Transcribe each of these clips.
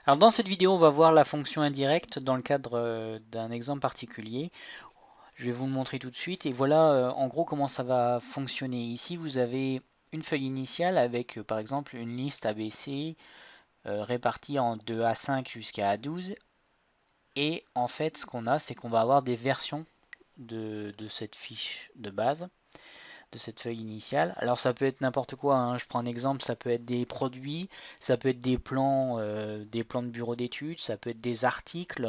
Alors dans cette vidéo, on va voir la fonction indirecte dans le cadre d'un exemple particulier. Je vais vous le montrer tout de suite et voilà en gros comment ça va fonctionner. Ici, vous avez une feuille initiale avec par exemple une liste ABC répartie en de A5 jusqu'à A12. Et en fait, ce qu'on a, c'est qu'on va avoir des versions de cette fiche de base, de cette feuille initiale. Alors ça peut être n'importe quoi, hein. Je prends un exemple, ça peut être des produits, ça peut être des plans de bureau d'études, ça peut être des articles.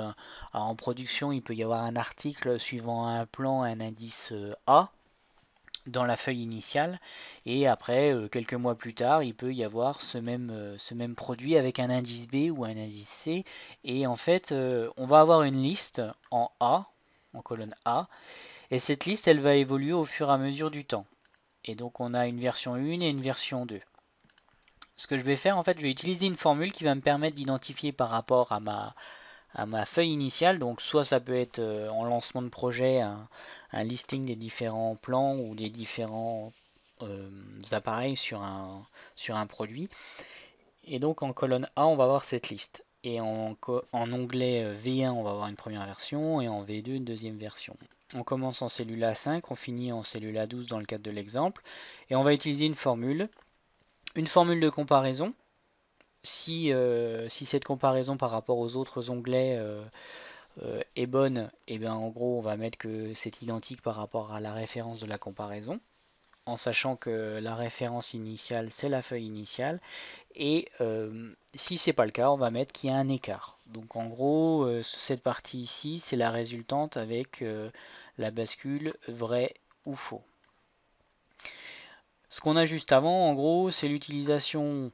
Alors, en production, il peut y avoir un article suivant un plan, un indice A dans la feuille initiale. Et après, quelques mois plus tard, il peut y avoir ce même produit avec un indice B ou un indice C. Et en fait, on va avoir une liste en A, en colonne A. Et cette liste, elle va évoluer au fur et à mesure du temps. Et donc on a une version 1 et une version 2. Ce que je vais faire, en fait, je vais utiliser une formule qui va me permettre d'identifier par rapport à ma feuille initiale. Donc soit ça peut être en lancement de projet un listing des différents plans ou des différents appareils sur un produit. Et donc en colonne A, on va avoir cette liste. Et en onglet V1, on va avoir une première version et en V2, une deuxième version. On commence en cellule A5, on finit en cellule A12 dans le cadre de l'exemple. Et on va utiliser une formule de comparaison. Si cette comparaison par rapport aux autres onglets est bonne, et bien en gros on va mettre que c'est identique par rapport à la référence de la comparaison, en sachant que la référence initiale c'est la feuille initiale, et si c'est pas le cas, on va mettre qu'il y a un écart. Donc en gros, cette partie ici, c'est la résultante avec la bascule vrai ou faux. Ce qu'on a juste avant, en gros, c'est l'utilisation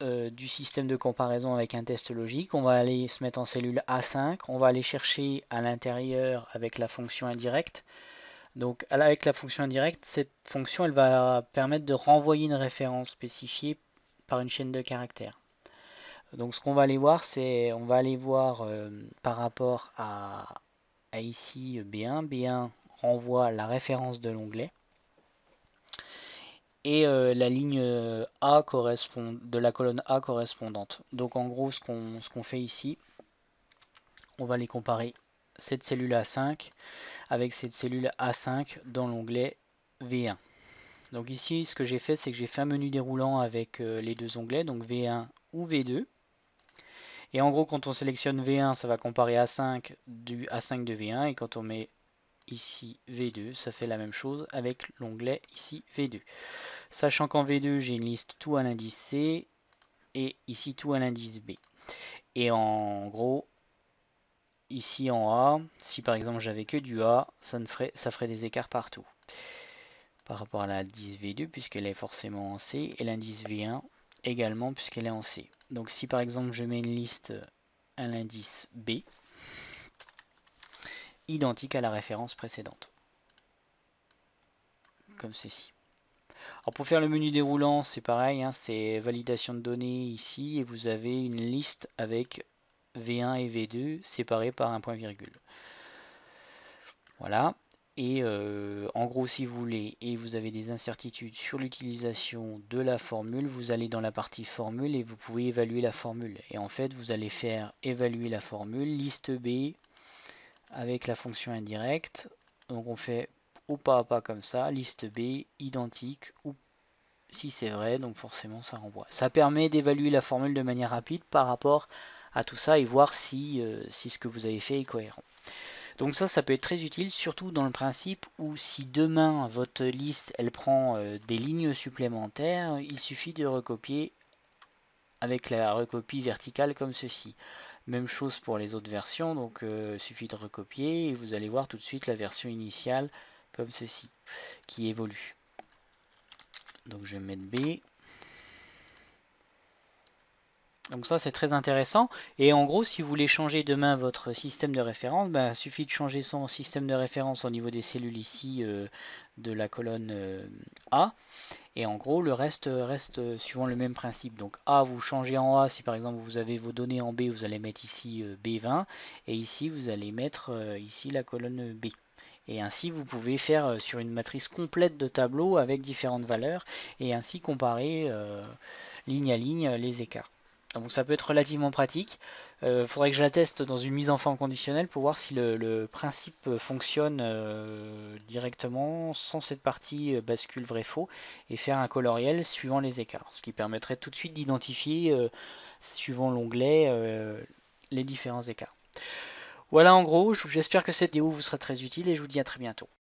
du système de comparaison avec un test logique. On va aller se mettre en cellule A5, on va aller chercher à l'intérieur avec la fonction indirecte. Donc avec la fonction indirecte, cette fonction elle va permettre de renvoyer une référence spécifiée par une chaîne de caractères. Donc ce qu'on va aller voir, c'est on va aller voir par rapport à ici B1. B1 renvoie la référence de l'onglet et la ligne A correspond de la colonne A correspondante. Donc en gros ce qu'on fait ici, on va les comparer cette cellule A5 avec cette cellule A5 dans l'onglet V1. Donc ici ce que j'ai fait, c'est que j'ai fait un menu déroulant avec les deux onglets, donc V1 ou V2. Et en gros quand on sélectionne V1, ça va comparer A5 du A5 de V1, et quand on met ici V2, ça fait la même chose avec l'onglet ici V2. Sachant qu'en V2, j'ai une liste tout à l'indice C et ici tout à l'indice B. Et en gros, ici en A, si par exemple j'avais que du A, ça ferait des écarts partout. Par rapport à l'indice V2, puisqu'elle est forcément en C, et l'indice V1 également, puisqu'elle est en C. Donc si par exemple je mets une liste à l'indice B, identique à la référence précédente, comme ceci. Alors pour faire le menu déroulant, c'est pareil, hein, c'est validation de données ici, et vous avez une liste avec V1 et V2 séparés par un point virgule. Voilà. Et en gros, si vous voulez, et vous avez des incertitudes sur l'utilisation de la formule, vous allez dans la partie formule et vous pouvez évaluer la formule. Et en fait, vous allez faire évaluer la formule, liste B avec la fonction indirecte. Donc on fait au pas à pas comme ça, liste B identique ou si c'est vrai, donc forcément ça renvoie. Ça permet d'évaluer la formule de manière rapide par rapport à tout ça et voir si ce que vous avez fait est cohérent. Donc ça peut être très utile, surtout dans le principe où si demain votre liste elle prend des lignes supplémentaires, il suffit de recopier avec la recopie verticale comme ceci. Même chose pour les autres versions, donc il suffit de recopier et vous allez voir tout de suite la version initiale comme ceci, qui évolue. Donc je vais mettre B. Donc ça c'est très intéressant, et en gros si vous voulez changer demain votre système de référence, il suffit de changer son système de référence au niveau des cellules ici de la colonne A, et en gros le reste suivant le même principe. Donc A, vous changez en A, si par exemple vous avez vos données en B, vous allez mettre ici B20, et ici vous allez mettre ici la colonne B. Et ainsi vous pouvez faire sur une matrice complète de tableaux avec différentes valeurs, et ainsi comparer ligne à ligne les écarts. Donc ça peut être relativement pratique. Faudrait que je la teste dans une mise en forme conditionnelle pour voir si le principe fonctionne directement sans cette partie bascule vrai-faux et faire un coloriel suivant les écarts. Ce qui permettrait tout de suite d'identifier, suivant l'onglet, les différents écarts. Voilà en gros, j'espère que cette vidéo vous sera très utile et je vous dis à très bientôt.